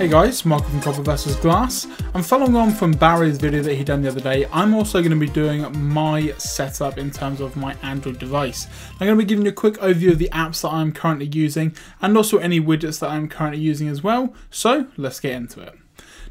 Hey guys, Marco from Copper vs Glass. I'm following on from Barry's video that he done the other day. I'm also going to be doing my setup in terms of my Android device. I'm going to be giving you a quick overview of the apps that I'm currently using and also any widgets that I'm currently using as well. So let's get into it.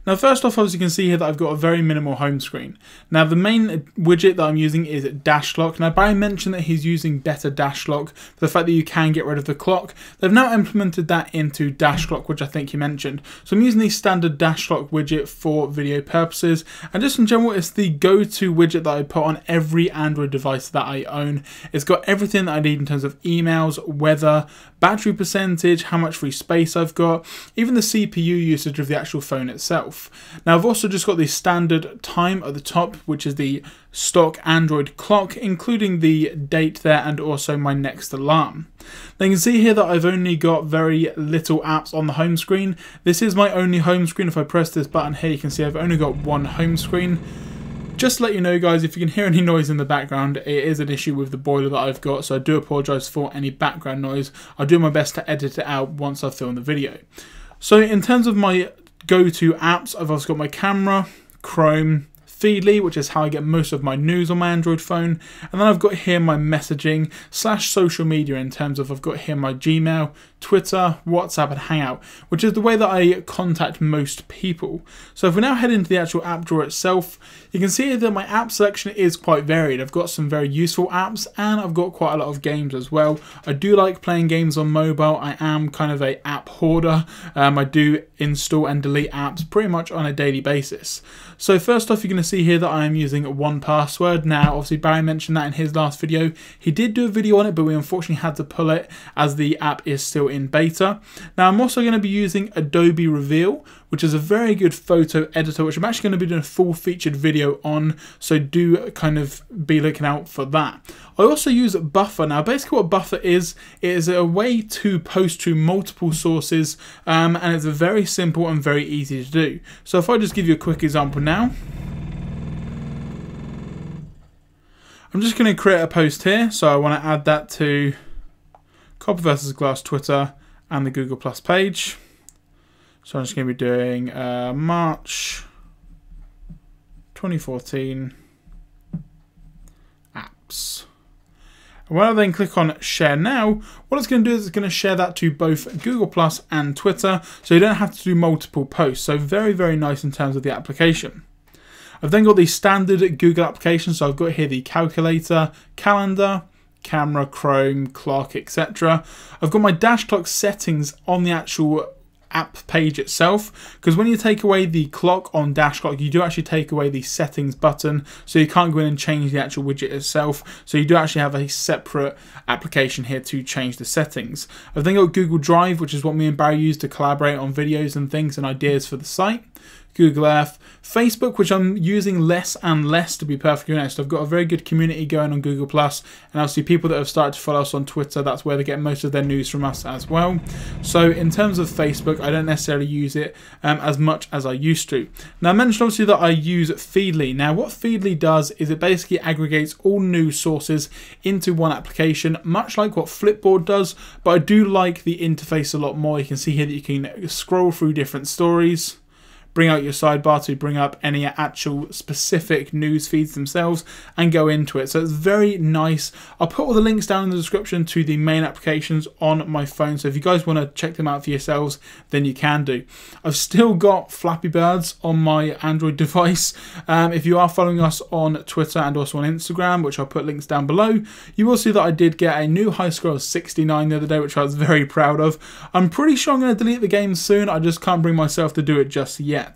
Now first off, as you can see here, that I've got a very minimal home screen. Now the main widget that I'm using is Dash Lock. Now Barry mentioned that he's using Better Dash Lock for the fact that you can get rid of the clock. They've now implemented that into Dash Lock, which I think you mentioned. So I'm using the standard Dash Lock widget for video purposes, and just in general it's the go-to widget that I put on every Android device that I own. It's got everything that I need in terms of emails, weather, battery percentage, how much free space I've got, even the CPU usage of the actual phone itself. Now I've also just got the standard time at the top, which is the stock Android clock, including the date there and also my next alarm. Now you can see here that I've only got very little apps on the home screen. This is my only home screen. If I press this button here, you can see I've only got one home screen. Just to let you know guys, if you can hear any noise in the background, it is an issue with the boiler that I've got, so I do apologise for any background noise. I'll do my best to edit it out once I've filmed the video. So in terms of my go-to apps, I've also got my camera, Chrome, Feedly, which is how I get most of my news on my Android phone, and then I've got here my messaging / social media in terms of I've got here my Gmail, Twitter, WhatsApp and Hangout, which is the way that I contact most people. So if we now head into the actual app drawer itself, you can see that my app selection is quite varied. I've got some very useful apps and I've got quite a lot of games as well. I do like playing games on mobile. I am kind of a app hoarder. I do install and delete apps pretty much on a daily basis. So first off, you're going to see here that I am using 1Password. Now obviously Barry mentioned that in his last video. He did do a video on it, but we unfortunately had to pull it as the app is still in beta. Now I'm also going to be using Adobe Reveal, which is a very good photo editor, which I'm actually going to be doing a full featured video on, so do kind of be looking out for that. I also use Buffer. Now basically what Buffer is, it is a way to post to multiple sources, and it's very simple and very easy to do. So if I just give you a quick example now, I'm just going to create a post here, so I want to add that to Copper vs Glass Twitter and the Google Plus page. So I'm just going to be doing March 2014 apps. And when I then click on share now, what it's going to do is it's going to share that to both Google Plus and Twitter, so you don't have to do multiple posts. So very, very nice in terms of the application. I've then got the standard Google applications, so I've got here the calculator, calendar, camera, Chrome, clock, etc. I've got my Dash Clock settings on the actual app page itself, because when you take away the clock on Dash Clock, you do actually take away the settings button, so you can't go in and change the actual widget itself. So you do actually have a separate application here to change the settings. I've then got Google Drive, which is what me and Barry use to collaborate on videos and things and ideas for the site. Google Earth, Facebook, which I'm using less and less, to be perfectly honest. I've got a very good community going on Google Plus, and obviously people that have started to follow us on Twitter, that's where they get most of their news from us as well. So in terms of Facebook, I don't necessarily use it as much as I used to. Now I mentioned obviously that I use Feedly. Now what Feedly does is it basically aggregates all news sources into one application, much like what Flipboard does, but I do like the interface a lot more. You can see here that you can scroll through different stories, bring out your sidebar to bring up any actual specific news feeds themselves and go into it. So it's very nice. I'll put all the links down in the description to the main applications on my phone, so if you guys want to check them out for yourselves, then you can do. I've still got Flappy Birds on my Android device. If you are following us on Twitter and also on Instagram, which I'll put links down below, you will see that I did get a new high score of 69 the other day, which I was very proud of. I'm pretty sure I'm going to delete the game soon. I just can't bring myself to do it just yet.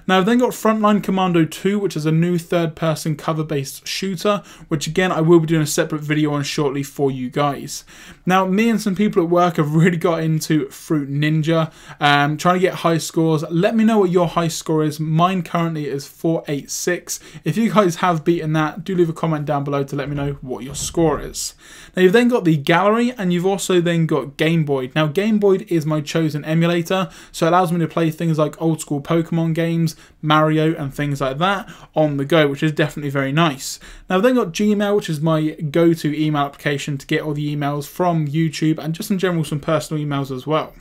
Now I've then got Frontline Commando 2, which is a new third-person cover-based shooter, which again I will be doing a separate video on shortly for you guys. Now me and some people at work have really got into Fruit Ninja, trying to get high scores. Let me know what your high score is. Mine currently is 486. If you guys have beaten that, do leave a comment down below to let me know what your score is. Now you've then got the gallery, and you've also then got Game Boy. Now Game Boy is my chosen emulator, so it allows me to play things like old school Pokemon games, Mario and things like that on the go, which is definitely very nice. Now I've then got Gmail, which is my go-to email application to get all the emails from YouTube and just in general some personal emails as well.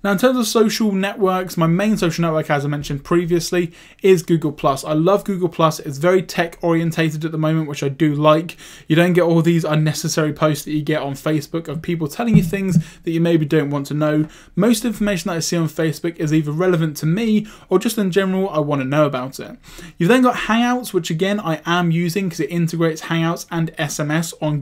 Now, in terms of social networks, my main social network, as I mentioned previously, is Google+. I love Google+. It's very tech orientated at the moment, which I do like. You don't get all these unnecessary posts that you get on Facebook of people telling you things that you maybe don't want to know. Most information that I see on Facebook is either relevant to me or just in general, I want to know about it. You've then got Hangouts, which again, I am using because it integrates Hangouts and SMS on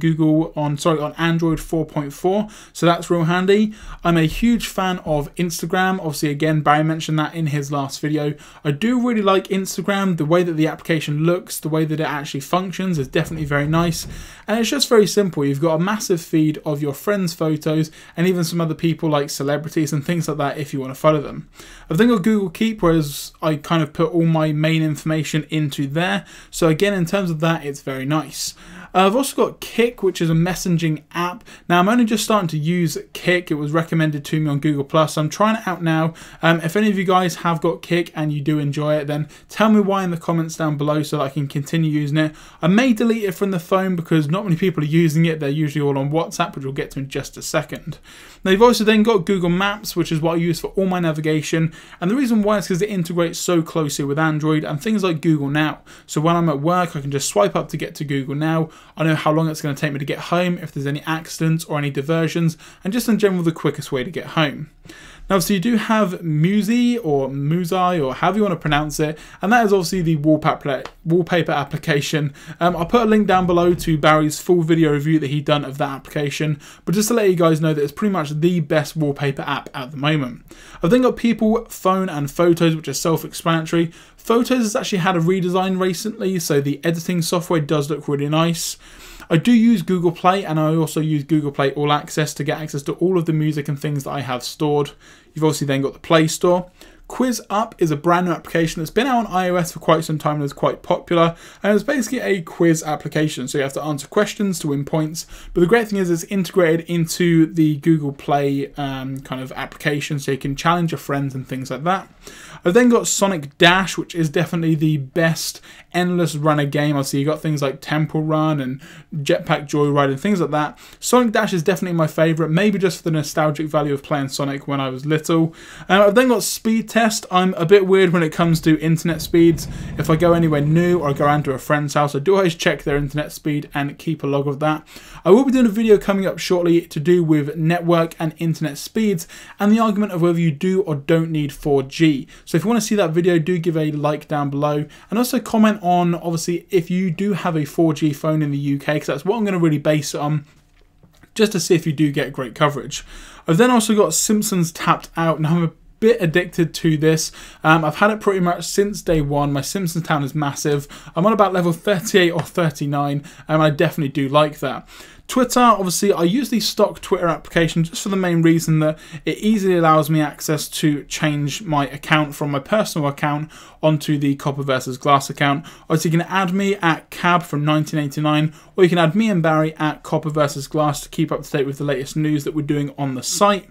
Android 4.4. So that's real handy. I'm a huge fan of Instagram. Obviously, again, Barry mentioned that in his last video. I do really like Instagram. The way that the application looks, the way that it actually functions is definitely very nice. And it's just very simple. You've got a massive feed of your friends' photos and even some other people like celebrities and things like that if you want to follow them. I've then got Google Keep, whereas I kind of put all my main information into there. So again, in terms of that, it's very nice. I've also got Kik, which is a messaging app. Now, I'm only just starting to use Kik. It was recommended to me on Google+, so I'm trying it out now. If any of you guys have got Kik and you do enjoy it, then tell me why in the comments down below so that I can continue using it. I may delete it from the phone because not many people are using it. They're usually all on WhatsApp, which we'll get to in just a second. Now, you've also then got Google Maps, which is what I use for all my navigation. And the reason why is because it integrates so closely with Android and things like Google Now. So when I'm at work, I can just swipe up to get to Google Now. I know how long it's going to take me to get home, if there's any accidents or any diversions, and just in general the quickest way to get home. Now, so you do have Musi or Musai or however you want to pronounce it, and that is obviously the wallpaper application. I'll put a link down below to Barry's full video review that he done of that application, but just to let you guys know that it's pretty much the best wallpaper app at the moment. I've then got People, Phone and Photos, which is self-explanatory. Photos has actually had a redesign recently, so the editing software does look really nice. I do use Google Play, and I also use Google Play All Access to get access to all of the music and things that I have stored. You've obviously then got the Play Store. QuizUp is a brand new application that's been out on iOS for quite some time and is quite popular, and it's basically a quiz application, so you have to answer questions to win points. But the great thing is it's integrated into the Google Play kind of application, so you can challenge your friends and things like that. I've then got Sonic Dash, which is definitely the best endless runner game. Obviously, you got things like Temple Run and Jetpack Joyride and things like that. Sonic Dash is definitely my favourite, maybe just for the nostalgic value of playing Sonic when I was little. I've then got Speed Test. I'm a bit weird when it comes to internet speeds. If I go anywhere new or I go around to a friend's house, I do always check their internet speed and keep a log of that. I will be doing a video coming up shortly to do with network and internet speeds and the argument of whether you do or don't need 4G. So if you want to see that video, do give a like down below and also comment on, obviously, if you do have a 4G phone in the UK, because that's what I'm going to really base it on, just to see if you do get great coverage. I've then also got Simpsons Tapped Out. Now, I'm a bit addicted to this. I've had it pretty much since day one. My Simpsons Town is massive. I'm on about level 38 or 39, and I definitely do like that. Twitter, obviously, I use the stock Twitter application just for the main reason that it easily allows me access to change my account from my personal account onto the Copper vs Glass account. Obviously, you can add me at Cab from 1989, or you can add me and Barry at Copper vs Glass to keep up to date with the latest news that we're doing on the site.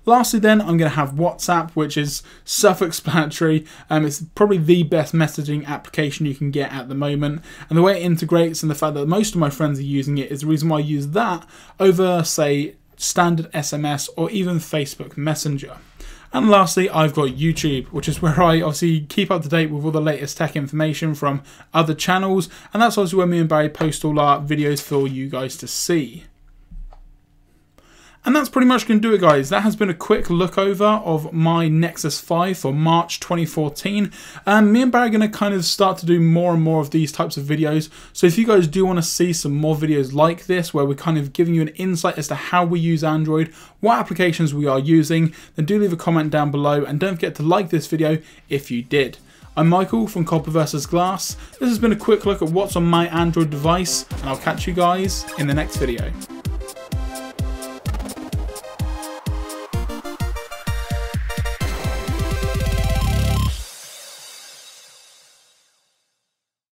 Lastly then, I'm going to have WhatsApp, which is self-explanatory. It's probably the best messaging application you can get at the moment. And the way it integrates and the fact that most of my friends are using it is the reason why I use that over, say, standard SMS or even Facebook Messenger. And lastly, I've got YouTube, which is where I obviously keep up to date with all the latest tech information from other channels. And that's obviously where me and Barry post all our videos for you guys to see. And that's pretty much going to do it, guys. That has been a quick look over of my Nexus 5 for March 2014. Me and Barry are going to kind of start to do more and more of these types of videos. So if you guys do want to see some more videos like this, where we're kind of giving you an insight as to how we use Android, what applications we are using, then do leave a comment down below. And don't forget to like this video if you did. I'm Michael from Copper vs Glass. This has been a quick look at what's on my Android device, and I'll catch you guys in the next video.